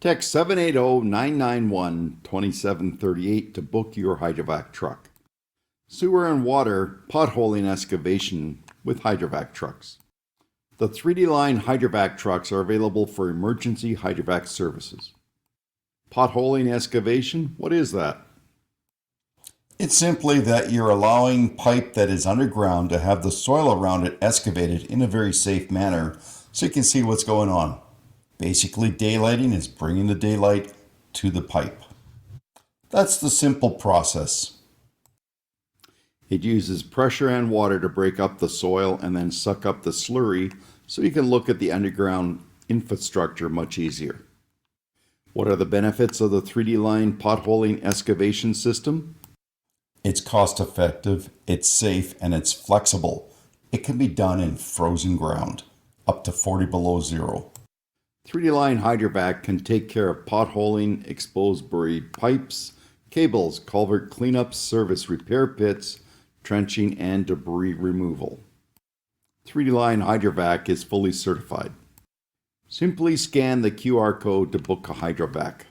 Text 780-991-2738 to book your Hydrovac truck. Sewer and water potholing excavation with Hydrovac trucks. The D Line Hydrovac trucks are available for emergency Hydrovac services. Potholing excavation, what is that? It's simply that you're allowing pipe that is underground to have the soil around it excavated in a very safe manner so you can see what's going on. Basically, daylighting is bringing the daylight to the pipe. That's the simple process. It uses pressure and water to break up the soil and then suck up the slurry so you can look at the underground infrastructure much easier. What are the benefits of the D Line potholing excavation system? It's cost effective, it's safe, and it's flexible. It can be done in frozen ground, up to 40 below zero. D Line Hydrovac can take care of potholing, exposed buried pipes, cables, culvert cleanups, service repair pits, trenching, and debris removal. D Line Hydrovac is fully certified. Simply scan the QR code to book a Hydrovac.